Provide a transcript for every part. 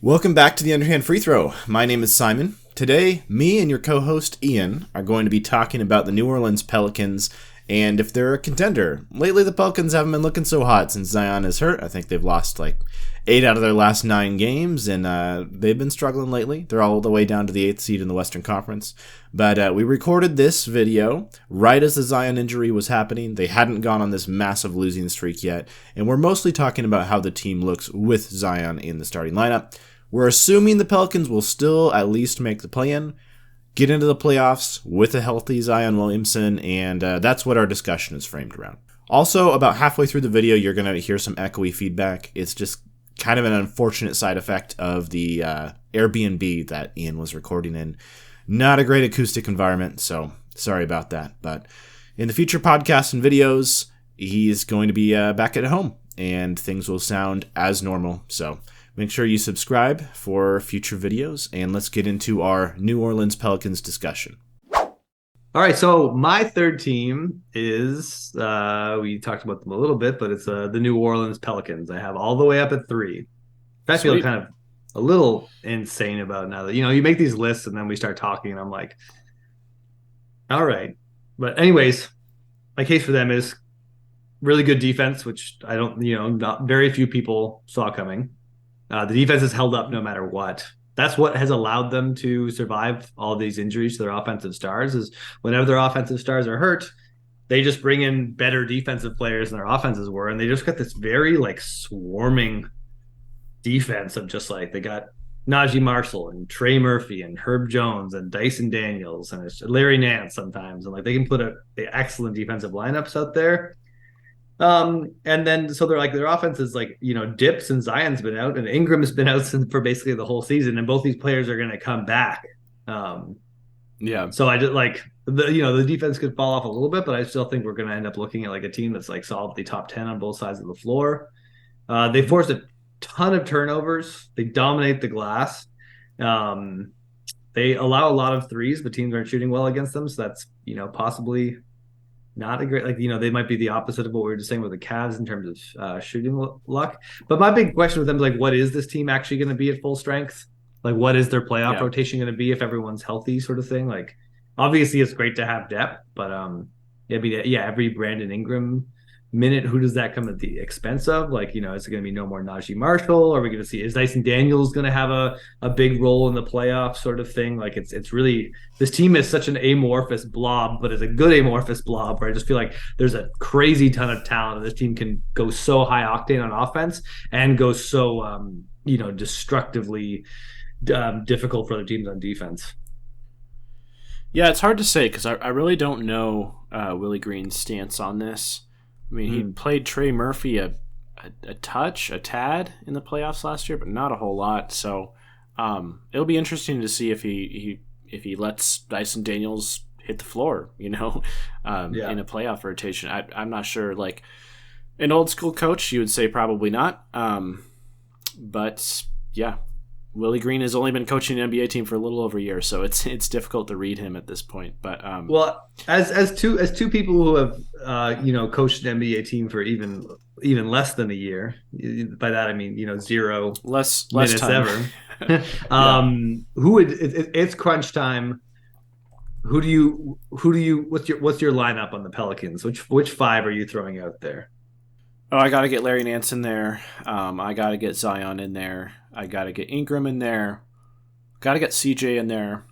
Welcome back to the Underhand Free Throw. My name is Simon. Today, me and your co-host Ian are going to be talking about the New Orleans Pelicans and if they're a contender. Lately, the Pelicans haven't been looking so hot since Zion is hurt. I think they've lost like 8 out of their last 9 games, and they've been struggling lately. They're all the way down to the 8th seed in the Western Conference. But we recorded this video right as the Zion injury was happening. They hadn't gone on this massive losing streak yet, and we're mostly talking about how the team looks with Zion in the starting lineup. We're assuming the Pelicans will still at least make the play-in, get into the playoffs with a healthy Zion Williamson, and that's what our discussion is framed around. Also, about halfway through the video, you're going to hear some echoey feedback. It's just kind of an unfortunate side effect of the Airbnb that Ian was recording in. Not a great acoustic environment, so sorry about that. But in the future podcasts and videos, he's going to be back at home, and things will sound as normal, so make sure you subscribe for future videos, and let's get into our New Orleans Pelicans discussion. All right, so my third team is, we talked about them a little bit, but it's the New Orleans Pelicans. I have all the way up at 3. I feel kind of a little insane about it now that, you make these lists and then we start talking and I'm like, all right. But anyways, my case for them is really good defense, which I don't, not very few people saw coming. The defense has held up no matter what. That's what has allowed them to survive all these injuries to their offensive stars, is whenever their offensive stars are hurt, they just bring in better defensive players than their offenses were. And they just got this very swarming defense of just they got Najee Marshall and Trey Murphy and Herb Jones and Dyson Daniels and Larry Nance sometimes. And they can put excellent defensive lineups out there. And then so they're their offense is dips, and Zion's been out and Ingram has been out for basically the whole season, and both these players are going to come back. So I just the defense could fall off a little bit, but I still think we're going to end up looking at a team that's solidly top 10 on both sides of the floor. They forced a ton of turnovers. They dominate the glass. They allow a lot of threes, but teams aren't shooting well against them. So that's, possibly not a great, they might be the opposite of what we were just saying with the Cavs in terms of shooting luck. But my big question with them is what is this team actually going to be at full strength? What is their playoff rotation going to be if everyone's healthy, sort of thing? Obviously it's great to have depth, but every Brandon Ingram minute, who does that come at the expense of? Is it going to be no more Najee Marshall? Are we going to see, is Dyson Daniels going to have a big role in the playoff sort of thing? It's really, this team is such an amorphous blob, but it's a good amorphous blob where I just feel like there's a crazy ton of talent, and this team can go so high octane on offense and go so destructively difficult for other teams on defense. Yeah, it's hard to say because I really don't know Willie Green's stance on this. I mean, he played Trey Murphy a tad in the playoffs last year, but not a whole lot. So it'll be interesting to see if he lets Dyson Daniels hit the floor, in a playoff rotation. I'm not sure. An old school coach, you would say probably not. But yeah, Willie Green has only been coaching an NBA team for a little over a year, so it's difficult to read him at this point. But well, as two people who have coached an NBA team for even less than a year, by that I mean 0 less minutes time. ever. Who would it's crunch time? Who do you what's your lineup on the Pelicans? Which 5 are you throwing out there? Oh, I got to get Larry Nance in there. I got to get Zion in there. I got to get Ingram in there. Got to get CJ in there.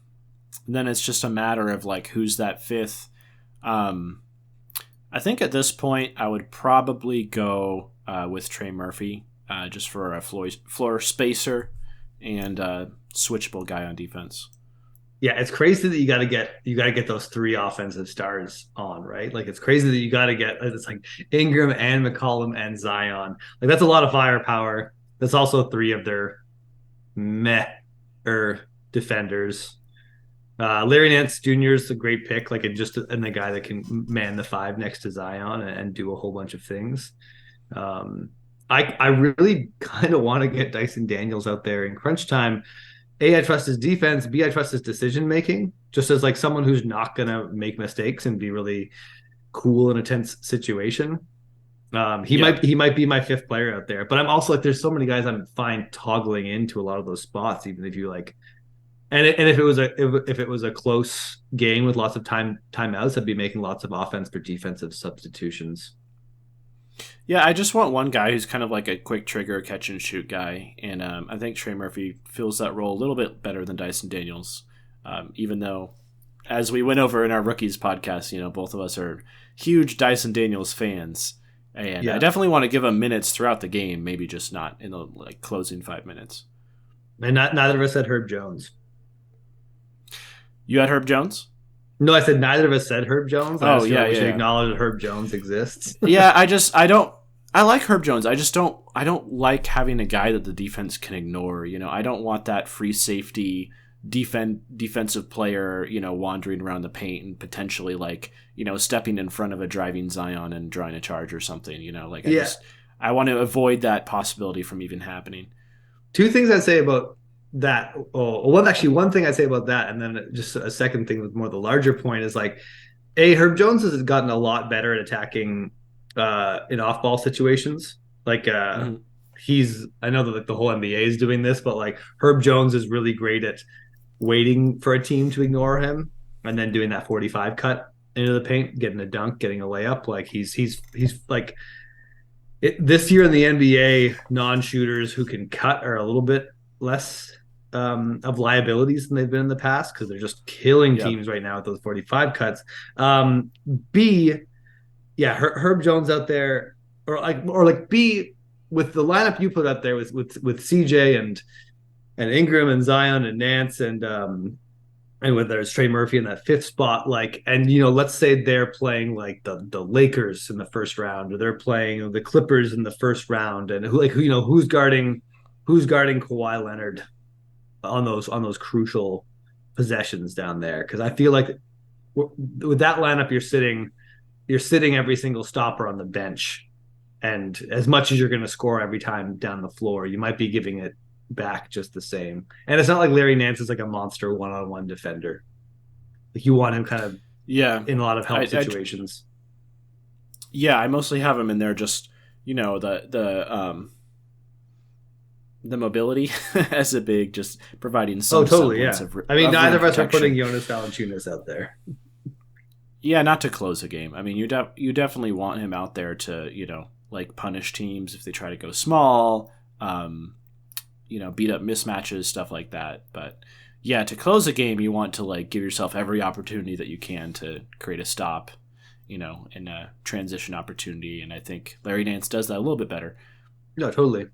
And then it's just a matter of who's that 5th. I think at this point I would probably go with Trey Murphy just for a floor spacer and switchable guy on defense. Yeah, it's crazy that you got to get those 3 offensive stars on, right? It's crazy that you got to get Ingram and McCollum and Zion. That's a lot of firepower. That's also 3 of their defenders. Larry Nance Jr. is a great pick, and the guy that can man the 5 next to Zion and do a whole bunch of things. I really kind of want to get Dyson Daniels out there in crunch time. A, I trust his defense. B, I trust his decision-making, just as someone who's not going to make mistakes and be really cool in a tense situation. He might be my fifth player out there, but I'm also like, there's so many guys I'm fine toggling into a lot of those spots, even if you like. And if it was a close game with lots of timeouts, I'd be making lots of offense for defensive substitutions. Yeah, I just want one guy who's kind of like a quick trigger, catch and shoot guy, and I think Trey Murphy fills that role a little bit better than Dyson Daniels, even though, as we went over in our rookies podcast, both of us are huge Dyson Daniels fans, and I definitely want to give him minutes throughout the game, maybe just not in the closing 5 minutes. And neither of us said Herb Jones. You had Herb Jones? No, I said neither of us said Herb Jones. We should acknowledge that Herb Jones exists. I like Herb Jones. I don't like having a guy that the defense can ignore. I don't want that free safety defensive player, wandering around the paint and potentially stepping in front of a driving Zion and drawing a charge or something. I want to avoid that possibility from even happening. Two things I'd say about that. One thing I'd say about that, and then just a second thing with more the larger point is Herb Jones has gotten a lot better at attacking in off-ball situations. I know that the whole NBA is doing this, but Herb Jones is really great at waiting for a team to ignore him and then doing that 45 cut into the paint, getting a dunk, getting a layup. This year in the NBA, non-shooters who can cut are a little bit less of liabilities than they've been in the past because they're just killing teams right now with those 45 cuts. Herb Jones out there, or B, with the lineup you put up there with CJ and Ingram and Zion and Nance and whether it's Trey Murphy in that fifth spot, let's say they're playing the Lakers in the first round, or they're playing the Clippers in the first round, and who's guarding Kawhi Leonard on those crucial possessions down there? Because I feel like with that lineup, you're sitting every single stopper on the bench, and as much as you're going to score every time down the floor, you might be giving it back just the same. And it's not like Larry Nance is a monster one-on-one defender. You want him kind of in a lot of help situations. I mostly have him in there just the mobility as a big, just providing some semblance of neither of us are putting Jonas Valanciunas out there. Yeah, not to close a game. You definitely want him out there to punish teams if they try to go small, beat up mismatches, stuff like that. But yeah, to close a game, you want to give yourself every opportunity that you can to create a stop, in a transition opportunity. And I think Larry Nance does that a little bit better. No, totally.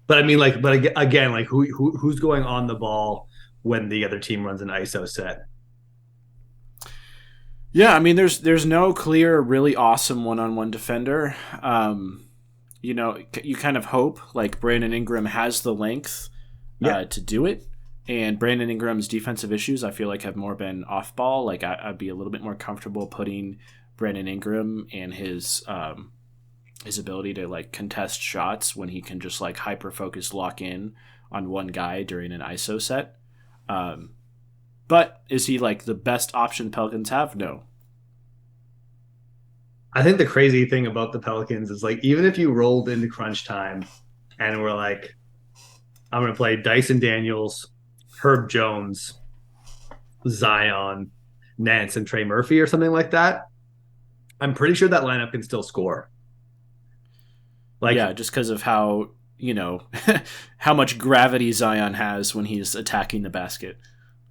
But again, who's going on the ball when the other team runs an ISO set? Yeah, there's no clear, really awesome one-on-one defender. You kind of hope Brandon Ingram has the length to do it. And Brandon Ingram's defensive issues, I feel have more been off ball. I'd be a little bit more comfortable putting Brandon Ingram and his ability to contest shots when he can just hyper focus lock in on one guy during an ISO set. But is he the best option the Pelicans have? No. I think the crazy thing about the Pelicans is even if you rolled into crunch time and we're I'm going to play Dyson Daniels, Herb Jones, Zion, Nance, and Trey Murphy or something like that, I'm pretty sure that lineup can still score. Just because of how, how much gravity Zion has when he's attacking the basket.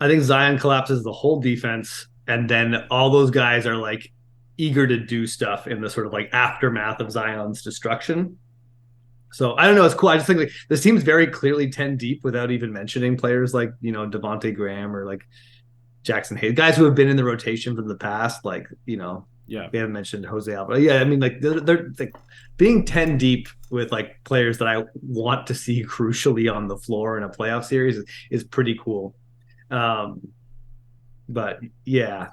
I think Zion collapses the whole defense, and then all those guys are eager to do stuff in the sort of aftermath of Zion's destruction. So I don't know. It's cool. I just think this team's very clearly 10 deep without even mentioning players Devontae Graham or Jackson Hayes, guys who have been in the rotation from the past. We haven't mentioned Jose Alba. Yeah, they're being 10 deep with players that I want to see crucially on the floor in a playoff series is pretty cool. But yeah.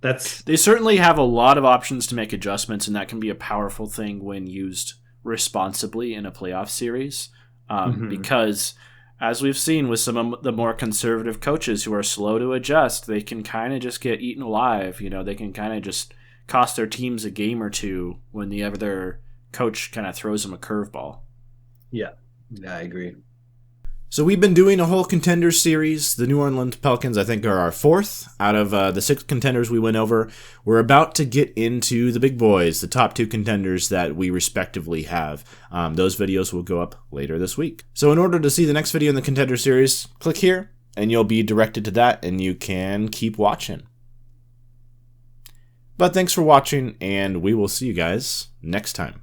They certainly have a lot of options to make adjustments, and that can be a powerful thing when used responsibly in a playoff series. Because, as we've seen with some of the more conservative coaches who are slow to adjust, they can kind of just get eaten alive. They can kind of just cost their teams a game or two when the other coach kind of throws him a curveball. Yeah, I agree. So we've been doing a whole Contenders series. The New Orleans Pelicans, I think, are our fourth out of the 6 contenders we went over. We're about to get into the big boys, the top 2 contenders that we respectively have. Those videos will go up later this week. So in order to see the next video in the Contender series, click here, and you'll be directed to that, and you can keep watching. But thanks for watching, and we will see you guys next time.